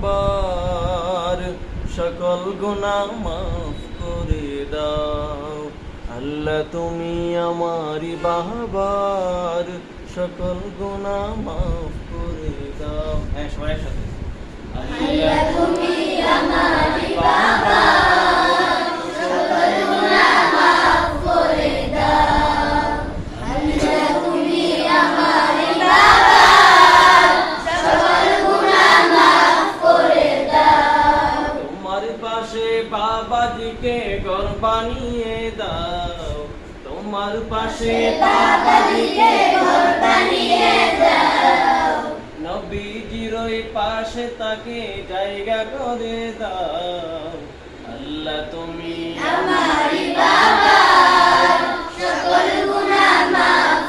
বাবার সকল গুনাহ মাফ করে দাও। আল্লাহ তুমি আমারি বাবার সকল গুনাহ মাফ করে দাও। হ্যাঁ, সবাই একসাথে। আল্লাহ তুমি আমারি বাবার সকল গুনাহ মাফ করে দাও। আল্লাহ তুমি আমারি বাবার সকল গুনাহ মাফ করে দাও। তোমার পাশে বাবাজিকে ঘর বানিয়ে দাও। তোমার পাশে বাবাজিকে ঘর বানিয়ে দাও। নবীজির ওই পাশে তাকে জায়গা করে দাও। আল্লাহ তুমি আমারি বাবার সকল গুনাহ মাফ